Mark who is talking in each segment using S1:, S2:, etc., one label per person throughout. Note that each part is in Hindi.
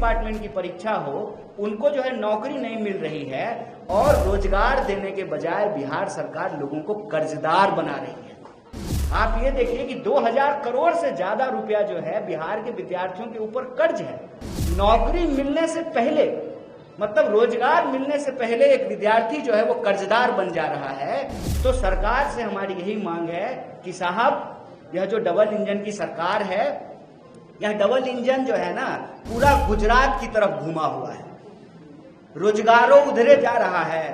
S1: डिपार्टमेंट की परीक्षा हो, उनको जो है नौकरी नहीं मिल रही है और रोजगार देने के बजाय बिहार सरकार लोगों को कर्जदार बना रही है। आप ये देखिए कि 2000 करोड़ से ज्यादा रुपया जो है बिहार के विद्यार्थियों के ऊपर कर्ज है। नौकरी मिलने से पहले, मतलब रोजगार मिलने से पहले एक विद्यार्थी जो है वो कर्जदार बन जा रहा है। तो सरकार से हमारी यही मांग है कि साहब, यह जो डबल इंजन की सरकार है, यह डबल इंजन जो है ना पूरा गुजरात की तरफ घुमा हुआ है। रोजगारों उधरे जा रहा है,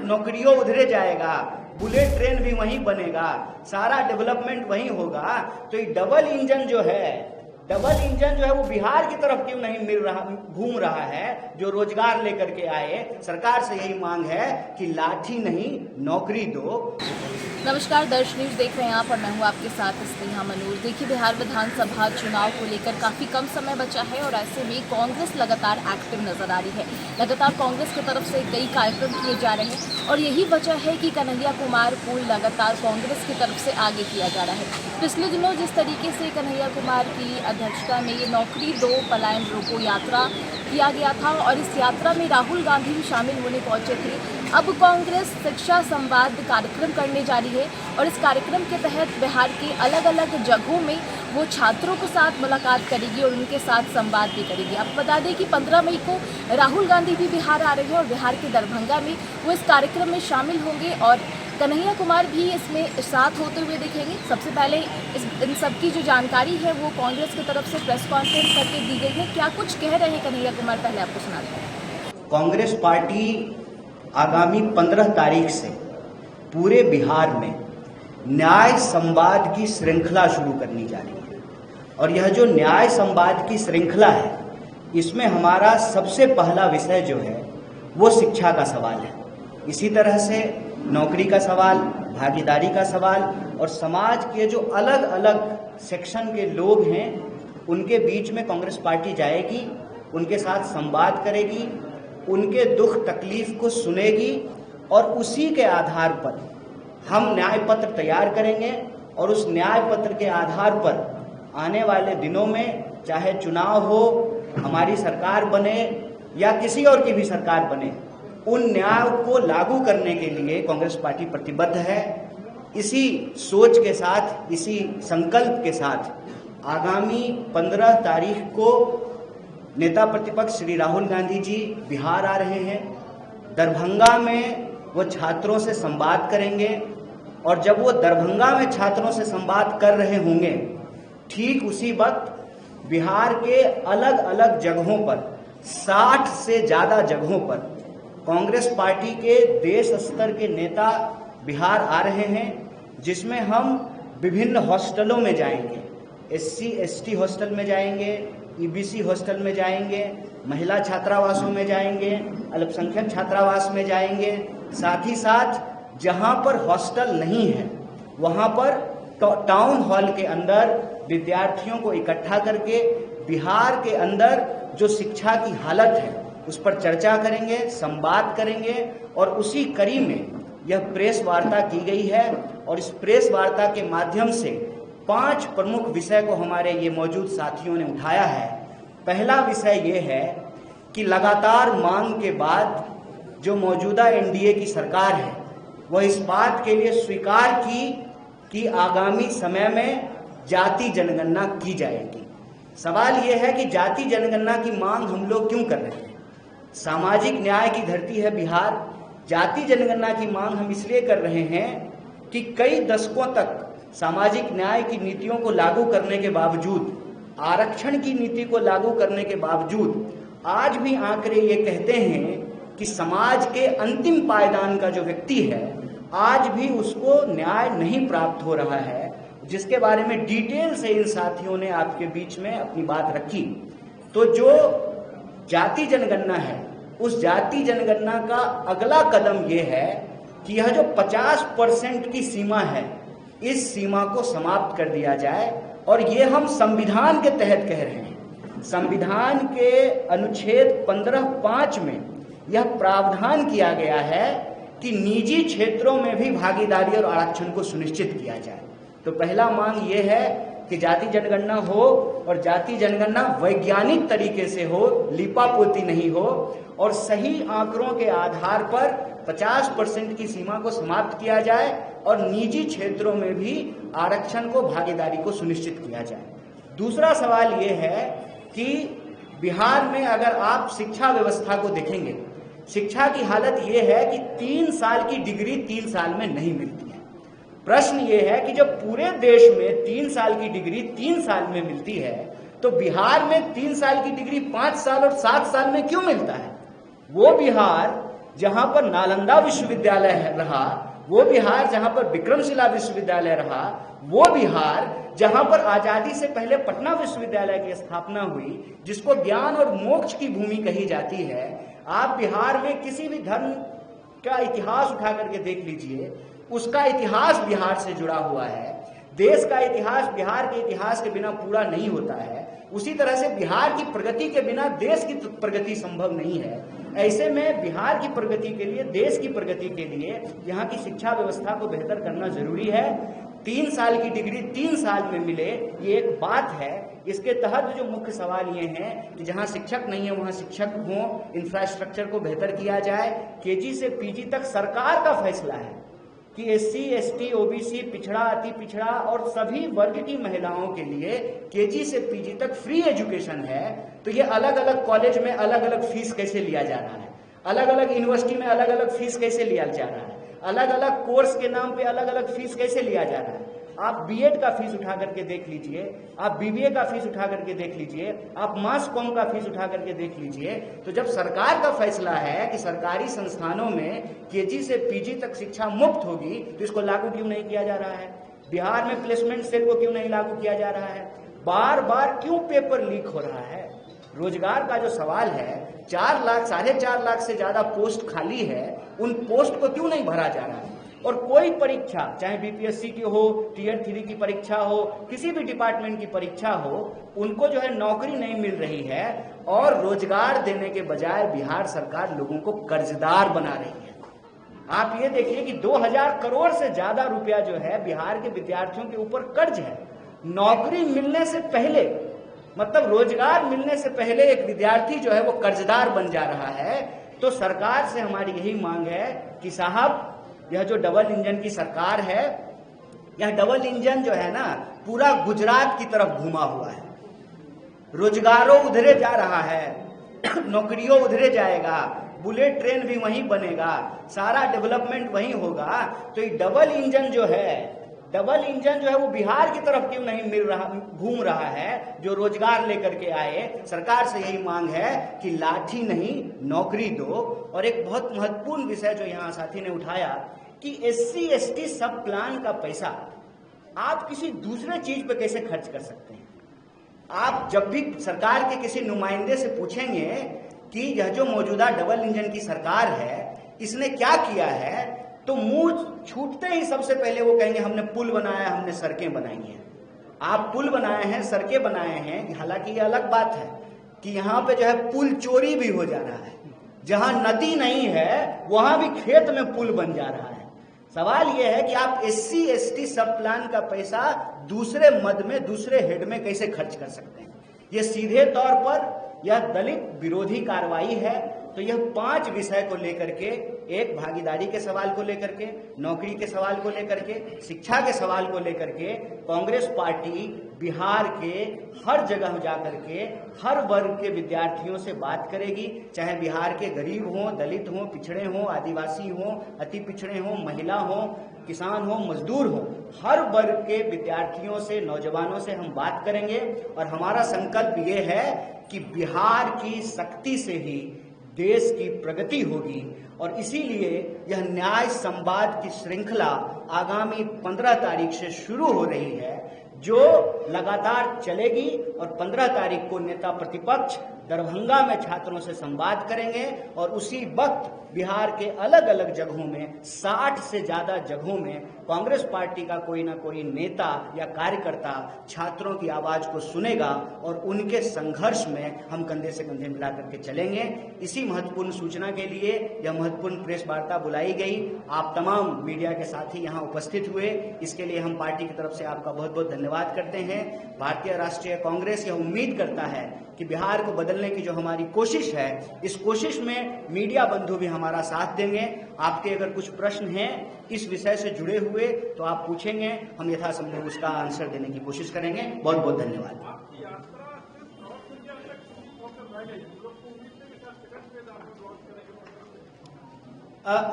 S1: नौकरियों उधरे जाएगा, बुलेट ट्रेन भी वहीं बनेगा, सारा डेवलपमेंट वहीं होगा। तो ये डबल इंजन जो है वो बिहार की तरफ क्यों नहीं घूम रहा है, जो रोजगार लेकर के आए। सरकार से यही मांग है कि लाठी नहीं नौकरी दो।
S2: नमस्कार, दर्श न्यूज देख रहे हैं आप और मैं हूं आपके साथ स्नेहा मनोज। देखिए, बिहार विधानसभा चुनाव को लेकर काफी कम समय बचा है और ऐसे में कांग्रेस लगातार एक्टिव नजर आ रही है। लगातार कांग्रेस की तरफ से कई कार्यक्रम किए जा रहे हैं और यही वजह है कि कन्हैया कुमार को लगातार कांग्रेस की तरफ से आगे किया जा रहा है। पिछले दिनों जिस तरीके से कन्हैया कुमार की अध्यक्षता में ये नौकरी दो पलायन रोको यात्रा किया गया था और इस यात्रा में राहुल गांधी भी शामिल होने पहुंचे थे, अब कांग्रेस शिक्षा संवाद कार्यक्रम करने जा रही है और इस कार्यक्रम के तहत बिहार के अलग अलग जगहों में वो छात्रों के साथ मुलाकात करेगी और उनके साथ संवाद भी करेगी। आपको बता दें कि 15 मई को राहुल गांधी भी बिहार आ रहे हैं और बिहार के दरभंगा में वो इस कार्यक्रम में शामिल होंगे और कन्हैया कुमार भी इसमें साथ होते हुए दिखेंगे। सबसे पहले इन सब की जो जानकारी है वो कांग्रेस की तरफ से प्रेस कॉन्फ्रेंस करके दी गई है। क्या कुछ कह रहे हैं कन्हैया कुमार, पहले आपको सुनाते हैं।
S1: कांग्रेस पार्टी आगामी 15 तारीख से पूरे बिहार में न्याय संवाद की श्रृंखला शुरू करनी जा रही है और यह जो न्याय संवाद की श्रृंखला है, इसमें हमारा सबसे पहला विषय जो है वो शिक्षा का सवाल है। इसी तरह से नौकरी का सवाल, भागीदारी का सवाल और समाज के जो अलग अलग सेक्शन के लोग हैं उनके बीच में कांग्रेस पार्टी जाएगी, उनके साथ संवाद करेगी, उनके दुख तकलीफ को सुनेगी और उसी के आधार पर हम न्याय पत्र तैयार करेंगे और उस न्याय पत्र के आधार पर आने वाले दिनों में चाहे चुनाव हो, हमारी सरकार बने या किसी और की भी सरकार बने, उन न्याय को लागू करने के लिए कांग्रेस पार्टी प्रतिबद्ध है। इसी सोच के साथ, इसी संकल्प के साथ आगामी 15 तारीख को नेता प्रतिपक्ष श्री राहुल गांधी जी बिहार आ रहे हैं। दरभंगा में वो छात्रों से संवाद करेंगे और जब वो दरभंगा में छात्रों से संवाद कर रहे होंगे, ठीक उसी वक्त बिहार के अलग अलग जगहों पर 60 से ज़्यादा जगहों पर कांग्रेस पार्टी के देश स्तर के नेता बिहार आ रहे हैं, जिसमें हम विभिन्न हॉस्टलों में जाएंगे, SC ST हॉस्टल में जाएंगे, EBC हॉस्टल में जाएंगे, महिला छात्रावासों में जाएंगे, अल्पसंख्यक छात्रावास में जाएंगे। साथ ही साथ जहां पर हॉस्टल नहीं है वहां पर टाउन हॉल के अंदर विद्यार्थियों को इकट्ठा करके बिहार के अंदर जो शिक्षा की हालत है उस पर चर्चा करेंगे, संवाद करेंगे और उसी कड़ी में यह प्रेस वार्ता की गई है और इस प्रेस वार्ता के माध्यम से 5 प्रमुख विषय को हमारे ये मौजूद साथियों ने उठाया है। पहला विषय ये है कि लगातार मांग के बाद जो मौजूदा NDA की सरकार है वह इस बात के लिए स्वीकार की कि आगामी समय में जाति जनगणना की जाएगी। सवाल ये है कि जाति जनगणना की मांग हम लोग क्यों कर रहे हैं? सामाजिक न्याय की धरती है बिहार। जाति जनगणना की मांग हम इसलिए कर रहे हैं कि कई दशकों तक सामाजिक न्याय की नीतियों को लागू करने के बावजूद, आरक्षण की नीति को लागू करने के बावजूद आज भी आंकड़े ये कहते हैं कि समाज के अंतिम पायदान का जो व्यक्ति है आज भी उसको न्याय नहीं प्राप्त हो रहा है, जिसके बारे में डिटेल से इन साथियों ने आपके बीच में अपनी बात रखी। तो जो जाति जनगणना है उस जाति जनगणना का अगला कदम ये है कि यह जो 50% की सीमा है इस सीमा को समाप्त कर दिया जाए और ये हम संविधान के तहत कह रहे हैं। संविधान के अनुच्छेद 15(5) में यह प्रावधान किया गया है कि निजी क्षेत्रों में भी भागीदारी और आरक्षण को सुनिश्चित किया जाए। तो पहला मांग ये है कि जाति जनगणना हो और जाति जनगणना वैज्ञानिक तरीके से हो, लीपापोती नहीं हो, और सही आंकड़ों के आधार पर 50% की सीमा को समाप्त किया जाए और निजी क्षेत्रों में भी आरक्षण को, भागीदारी को सुनिश्चित किया जाए। दूसरा सवाल ये है कि बिहार में अगर आप शिक्षा व्यवस्था को देखेंगे, शिक्षा की हालत ये है कि 3 साल की डिग्री 3 साल में नहीं मिलती है। प्रश्न ये है कि जब पूरे देश में 3 साल की डिग्री 3 साल में मिलती है, तो बिहार में 3 साल की डिग्री 5 साल और 7 साल में क्यों मिलता है? वो बिहार जहां पर नालंदा विश्वविद्यालय रहा, वो बिहार जहां पर विक्रमशिला विश्वविद्यालय रहा, वो बिहार जहां पर आजादी से पहले पटना विश्वविद्यालय की स्थापना हुई, जिसको ज्ञान और मोक्ष की भूमि कही जाती है, आप बिहार में किसी भी धर्म का इतिहास उठा करके देख लीजिए, उसका इतिहास बिहार से जुड़ा हुआ है। देश का इतिहास बिहार के इतिहास के बिना पूरा नहीं होता है। उसी तरह से बिहार की प्रगति के बिना देश की प्रगति संभव नहीं है। ऐसे में बिहार की प्रगति के लिए, देश की प्रगति के लिए यहाँ की शिक्षा व्यवस्था को बेहतर करना जरूरी है। 3 साल की डिग्री 3 साल में मिले, ये एक बात है। इसके तहत जो मुख्य सवाल ये हैं कि जहाँ शिक्षक नहीं है वहाँ शिक्षक हों, इंफ्रास्ट्रक्चर को बेहतर किया जाए। केजी से पीजी तक सरकार का फैसला है कि एससी, एसटी, ओबीसी, पिछड़ा, अति पिछड़ा और सभी वर्ग की महिलाओं के लिए केजी से पीजी तक फ्री एजुकेशन है। तो ये अलग अलग कॉलेज में अलग अलग फीस कैसे लिया जा रहा है, अलग अलग यूनिवर्सिटी में अलग अलग फीस कैसे लिया जा रहा है, अलग अलग कोर्स के नाम पे अलग अलग फीस कैसे लिया जा रहा है। आप बीएड का फीस उठा करके देख लीजिए, आप बीबीए का फीस उठा करके देख लीजिए, आप मास कॉम का फीस उठा करके देख लीजिए। तो जब सरकार का फैसला है कि सरकारी संस्थानों में केजी से पीजी तक शिक्षा मुफ्त होगी, तो इसको लागू क्यों नहीं किया जा रहा है? बिहार में प्लेसमेंट सेल को क्यों नहीं लागू किया जा रहा है? बार बार क्यों पेपर लीक हो रहा है? रोजगार का जो सवाल है, 4 लाख 4.5 लाख से ज्यादा पोस्ट खाली है, उन पोस्ट को क्यों नहीं भरा जा रहा है? और कोई परीक्षा, चाहे बीपीएससी की हो, टियर 3 की परीक्षा हो, किसी भी डिपार्टमेंट की परीक्षा हो, उनको जो है नौकरी नहीं मिल रही है और रोजगार देने के बजाय बिहार सरकार लोगों को कर्जदार बना रही है। आप ये देखिए कि 2000 करोड़ से ज्यादा रुपया जो है बिहार के विद्यार्थियों के ऊपर कर्ज है। नौकरी मिलने से पहले, मतलब रोजगार मिलने से पहले एक विद्यार्थी जो है वो कर्जदार बन जा रहा है। तो सरकार से हमारी यही मांग है कि साहब, यह जो डबल इंजन की सरकार है, यह डबल इंजन जो है ना पूरा गुजरात की तरफ घुमा हुआ है। रोजगारों उधरे जा रहा है, नौकरियों उधरे जाएगा, बुलेट ट्रेन भी वहीं बनेगा, सारा डेवलपमेंट वहीं होगा। तो ये डबल इंजन जो है वो बिहार की तरफ क्यों नहीं घूम रहा है, जो रोजगार लेकर के आए। सरकार से यही मांग है कि लाठी नहीं नौकरी दो। और एक बहुत महत्वपूर्ण विषय जो यहाँ साथी ने उठाया कि एससी एसटी सब प्लान का पैसा आप किसी दूसरे चीज पे कैसे खर्च कर सकते हैं? आप जब भी सरकार के किसी नुमाइंदे से पूछेंगे कि यह जो मौजूदा डबल इंजन की सरकार है, इसने क्या किया है, तो मुंह छूटते ही सबसे पहले वो कहेंगे हमने पुल बनाया, हमने सड़कें बनाई हैं। आप पुल बनाए हैं, सड़कें बनाए हैं, हालांकि ये अलग बात है कि यहाँ पे जो है पुल चोरी भी हो जा रहा है। जहां नदी नहीं है वहां भी खेत में पुल बन जा रहा है। सवाल यह है कि आप एससी एसटी सब प्लान का पैसा दूसरे मद में, दूसरे हेड में कैसे खर्च कर सकते हैं? यह सीधे तौर पर यह दलित विरोधी कार्रवाई है। तो यह 5 विषय को लेकर के, एक भागीदारी के सवाल को लेकर के, नौकरी के सवाल को लेकर के, शिक्षा के सवाल को लेकर के, कांग्रेस पार्टी बिहार के हर जगह जाकर के हर वर्ग के विद्यार्थियों से बात करेगी, चाहे बिहार के गरीब हों, दलित हों, पिछड़े हों, आदिवासी हों, अति पिछड़े हों, महिला हों, किसान हों, मजदूर हों, हर वर्ग के विद्यार्थियों से, नौजवानों से हम बात करेंगे। और हमारा संकल्प ये है कि बिहार की शक्ति से ही देश की प्रगति होगी। और इसीलिए यह न्याय संवाद की श्रृंखला आगामी 15 तारीख से शुरू हो रही है, जो लगातार चलेगी। और 15 तारीख को नेता प्रतिपक्ष दरभंगा में छात्रों से संवाद करेंगे और उसी वक्त बिहार के अलग अलग जगहों में 60 से ज्यादा जगहों में कांग्रेस पार्टी का कोई ना कोई नेता या कार्यकर्ता छात्रों की आवाज को सुनेगा और उनके संघर्ष में हम कंधे से कंधे मिला करके चलेंगे। इसी महत्वपूर्ण सूचना के लिए यह महत्वपूर्ण प्रेस वार्ता बुलाई गई। आप तमाम मीडिया के साथी यहाँ उपस्थित हुए, इसके लिए हम पार्टी की तरफ से आपका बहुत बहुत धन्यवाद करते हैं। भारतीय राष्ट्रीय कांग्रेस यह उम्मीद करता है कि बिहार को बदलने की जो हमारी कोशिश है, इस कोशिश में मीडिया बंधु भी हमारा साथ देंगे। आपके अगर कुछ प्रश्न हैं इस विषय से जुड़े हुए तो आप पूछेंगे, हम यथासंभव उसका आंसर देने की कोशिश करेंगे। बहुत बहुत धन्यवाद।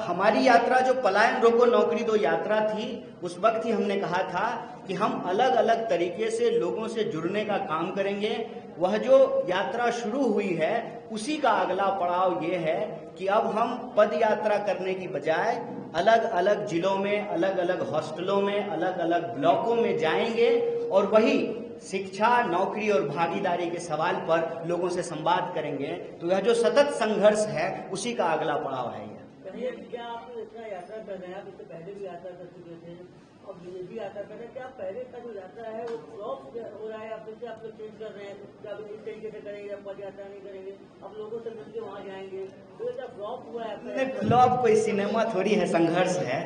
S1: हमारी यात्रा जो पलायन रोको नौकरी दो यात्रा थी, उस वक्त ही हमने कहा था कि हम अलग अलग तरीके से लोगों से जुड़ने का काम करेंगे। वह जो यात्रा शुरू हुई है उसी का अगला पड़ाव ये है कि अब हम पद यात्रा करने की बजाय अलग अलग जिलों में, अलग अलग हॉस्टलों में, अलग अलग ब्लॉकों में जाएंगे और वही शिक्षा, नौकरी और भागीदारी के सवाल पर लोगों से संवाद करेंगे। तो यह जो सतत संघर्ष है उसी का अगला पड़ाव है।
S3: क्या आप इतना यात्रा कर रहे हैं? आप इससे पहले भी यात्रा कर चुके थे और ये भी यात्रा कर रहे हैं। क्या पहले का जो यात्रा है वो फ्लॉप हो रहा है? आप फिर से आप लोग चेंज कर रहे हैं? क्या आप इस तरीके से करेंगे? आप पद यात्रा नहीं करेंगे, आप लोगों से मिलकर वहाँ जाएंगे? तो क्या फ्लॉप हुआ है?
S1: नहीं, फ्लॉप कोई सिनेमा थोड़ी है, संघर्ष है।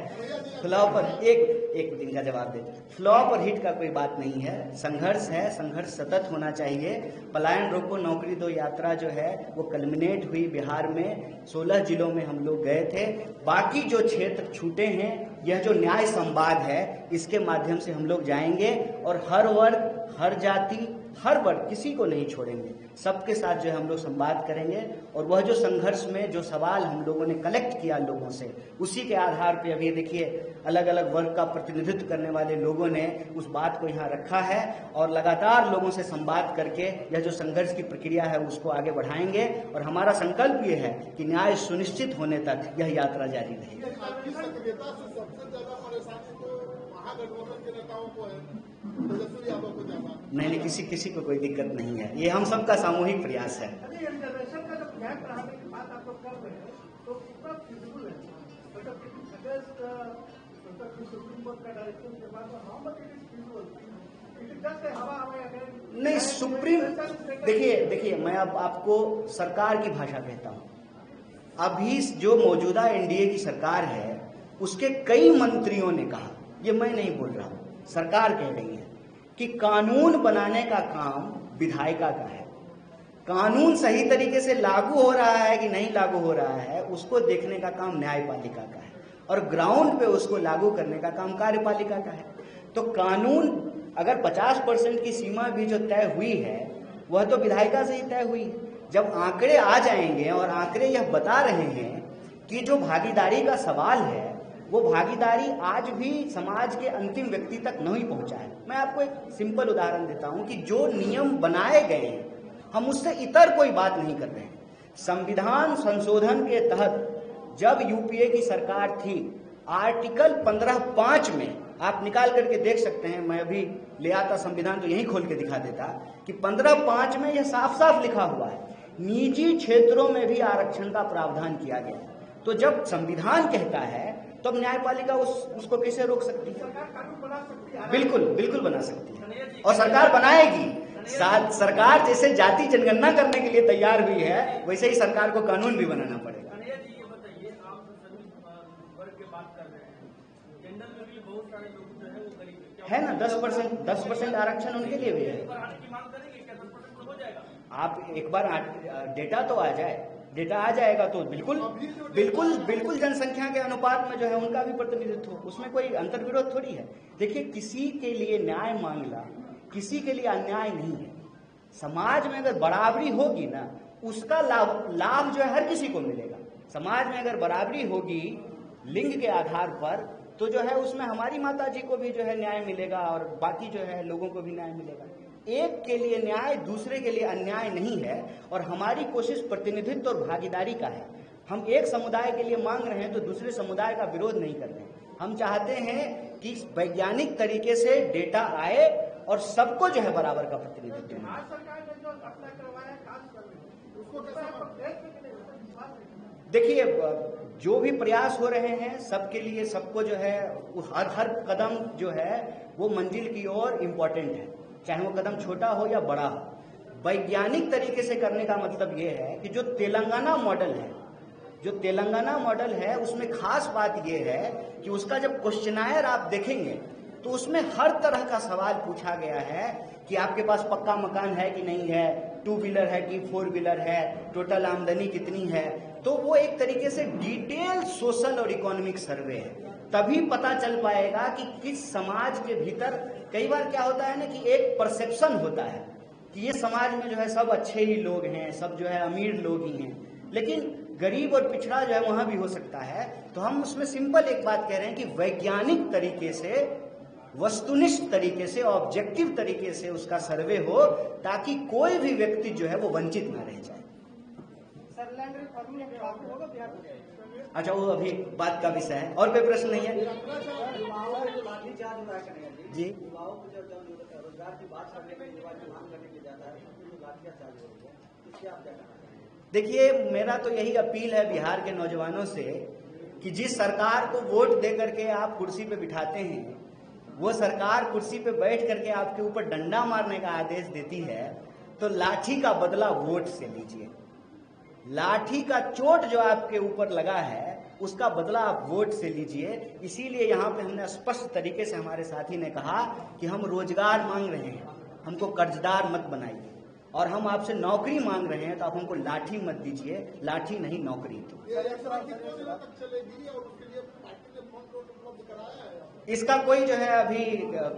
S1: फ्लॉप और एक दिन का जवाब दे, फ्लॉप और हिट का कोई बात नहीं है, संघर्ष है। संघर्ष सतत होना चाहिए। पलायन रोको नौकरी दो यात्रा जो है वो कल्मिनेट हुई बिहार में, 16 जिलों में हम लोग गए थे। बाकी जो क्षेत्र छूटे हैं, यह जो न्याय संवाद है इसके माध्यम से हम लोग जाएंगे और हर वर्ग, हर जाति, हर वर्ग, किसी को नहीं छोड़ेंगे। सबके साथ जो है हम लोग संवाद करेंगे और वह जो संघर्ष में जो सवाल हम लोगों ने कलेक्ट किया लोगों से, उसी के आधार पे अभी देखिए अलग अलग वर्ग का प्रतिनिधित्व करने वाले लोगों ने उस बात को यहाँ रखा है और लगातार लोगों से संवाद करके यह जो संघर्ष की प्रक्रिया है उसको आगे बढ़ाएंगे और हमारा संकल्प ये है कि न्याय सुनिश्चित होने तक यह यात्रा जारी रहेगी। नहीं, किसी को कोई दिक्कत नहीं है, ये हम सबका सामूहिक प्रयास है। नहीं, सुप्रीम देखिए मैं अब आपको सरकार की भाषा कहता हूं। अभी जो मौजूदा एनडीए की सरकार है उसके कई मंत्रियों ने कहा, ये मैं नहीं बोल रहा हूं, सरकार कह रही है कि कानून बनाने का काम विधायिका का है। कानून सही तरीके से लागू हो रहा है कि नहीं लागू हो रहा है उसको देखने का काम न्यायपालिका का है और ग्राउंड पे उसको लागू करने का काम कार्यपालिका का है। तो कानून अगर 50% की सीमा भी जो तय हुई है वह तो विधायिका से ही तय हुई है। जब आंकड़े आ जाएंगे और आंकड़े यह बता रहे हैं कि जो भागीदारी का सवाल है वो भागीदारी आज भी समाज के अंतिम व्यक्ति तक नहीं पहुंचा है। मैं आपको एक सिंपल उदाहरण देता हूं कि जो नियम बनाए गए हैं हम उससे इतर कोई बात नहीं कर रहे हैं। संविधान संशोधन के तहत जब यूपीए की सरकार थी, आर्टिकल 15(5) में आप निकाल करके देख सकते हैं, मैं अभी ले आता संविधान तो यहीं खोल के दिखा देता कि 15(5) में यह साफ साफ लिखा हुआ है निजी क्षेत्रों में भी आरक्षण का प्रावधान किया गया। तो जब संविधान कहता है तो न्यायपालिका उसको कैसे रोक सकती है? बिल्कुल बना सकती है और सरकार बनाएगी। सरकार जैसे जाति जनगणना करने के लिए तैयार हुई है वैसे ही सरकार को कानून भी बनाना पड़ेगा। है ना, 10% आरक्षण उनके लिए भी है। आप एक बार डेटा तो आ जाए, डेटा आ जाएगा तो बिल्कुल जनसंख्या के अनुपात में जो है उनका भी प्रतिनिधित्व हो, उसमें कोई अंतर्विरोध थोड़ी है। देखिए, किसी के लिए न्याय मांगना किसी के लिए अन्याय नहीं है। समाज में अगर बराबरी होगी ना उसका लाभ जो है हर किसी को मिलेगा। समाज में अगर बराबरी होगी लिंग के आधार पर तो जो है उसमें हमारी माता जी को भी जो है न्याय मिलेगा और बाकी जो है लोगों को भी न्याय मिलेगा। एक के लिए न्याय दूसरे के लिए अन्याय नहीं है और हमारी कोशिश प्रतिनिधित्व और भागीदारी का है। हम एक समुदाय के लिए मांग रहे हैं तो दूसरे समुदाय का विरोध नहीं कर रहे हैं। हम चाहते हैं कि वैज्ञानिक तरीके से डेटा आए और सबको जो है बराबर का प्रतिनिधित्व मिले। देखिए, जो भी प्रयास हो रहे हैं सबके लिए, सबको जो है हर कदम जो है वो मंजिल की ओर इम्पोर्टेंट है, चाहे वो कदम छोटा हो या बड़ा हो। वैज्ञानिक तरीके से करने का मतलब ये है कि जो तेलंगाना मॉडल है उसमें खास बात ये है कि उसका जब क्वेश्चनायर आप देखेंगे तो उसमें हर तरह का सवाल पूछा गया है कि आपके पास पक्का मकान है कि नहीं है, 2 व्हीलर है कि 4 व्हीलर है, टोटल आमदनी कितनी है। तो वो एक तरीके से डिटेल सोशल और इकोनॉमिक सर्वे है, तभी पता चल पाएगा कि किस समाज के भीतर। कई बार क्या होता है ना कि एक परसेप्शन होता है कि ये समाज में जो है सब अच्छे ही लोग हैं, सब जो है अमीर लोग ही हैं, लेकिन गरीब और पिछड़ा जो है वहां भी हो सकता है। तो हम उसमें सिंपल एक बात कह रहे हैं कि वैज्ञानिक तरीके से, वस्तुनिष्ठ तरीके से, ऑब्जेक्टिव तरीके से उसका सर्वे हो, ताकि कोई भी व्यक्ति जो है वो वंचित ना रह जाए। अच्छा, वो अभी बात का विषय है, और कोई प्रश्न नहीं है जी। देखिए, मेरा तो यही अपील है बिहार के नौजवानों से कि जिस सरकार को वोट दे करके आप कुर्सी पे बिठाते हैं, वो सरकार कुर्सी पे बैठ करके आपके ऊपर डंडा मारने का आदेश देती है, तो लाठी का बदला वोट से लीजिए। लाठी का चोट जो आपके ऊपर लगा है उसका बदला आप वोट से लीजिए। इसीलिए यहाँ पे हमने स्पष्ट तरीके से, हमारे साथी ने कहा कि हम रोजगार मांग रहे हैं, हमको कर्जदार मत बनाइए, और हम आपसे नौकरी मांग रहे हैं तो आप हमको लाठी मत दीजिए, लाठी नहीं नौकरी। इसका कोई जो है अभी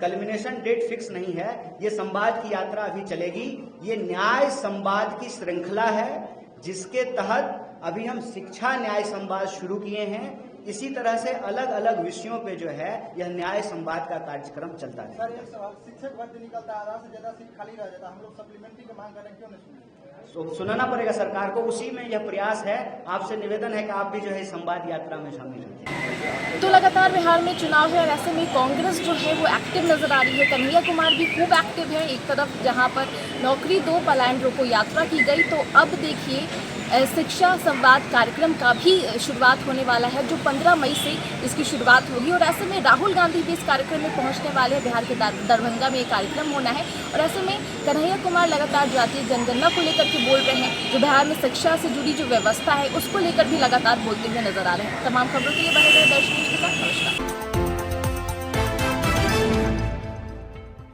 S1: कल्मिनेशन डेट फिक्स नहीं है। ये संवाद की यात्रा अभी चलेगी। ये न्याय संवाद की श्रृंखला है जिसके तहत अभी हम शिक्षा न्याय संवाद शुरू किए हैं। इसी तरह से अलग अलग विषयों पे जो है यह न्याय संवाद का कार्यक्रम चलता है।
S4: सर, एक सवाल, शिक्षक भर्ती निकलता है, आधा से ज्यादा सीट खाली रह जाता है, हम लोग सप्लीमेंट्री की मांग कर रहे हैं, क्यों नहीं सुन?
S1: सुनाना पड़ेगा सरकार को, उसी में यह प्रयास है। आपसे निवेदन है कि आप भी जो है संवाद यात्रा में शामिल हों।
S2: तो लगातार बिहार में चुनाव है और ऐसे में कांग्रेस जो है वो एक्टिव नजर आ रही है। कन्हैया कुमार भी खूब एक्टिव है। एक तरफ जहां पर नौकरी दो पलायन रोको यात्रा की गई, तो अब देखिए शिक्षा संवाद कार्यक्रम का भी शुरुआत होने वाला है, जो 15 मई से इसकी शुरुआत होगी। और ऐसे में राहुल गांधी भी इस कार्यक्रम में पहुंचने वाले हैं। बिहार के दरभंगा में ये कार्यक्रम होना है और ऐसे में कन्हैया कुमार लगातार जातीय जनगणना को लेकर के बोल रहे हैं, जो बिहार में शिक्षा से जुड़ी जो व्यवस्था है उसको लेकर भी लगातार बोलते हुए नजर आ रहे हैं। तमाम खबरों के लिए बने रहे दर्शक के साथ। नमस्कार।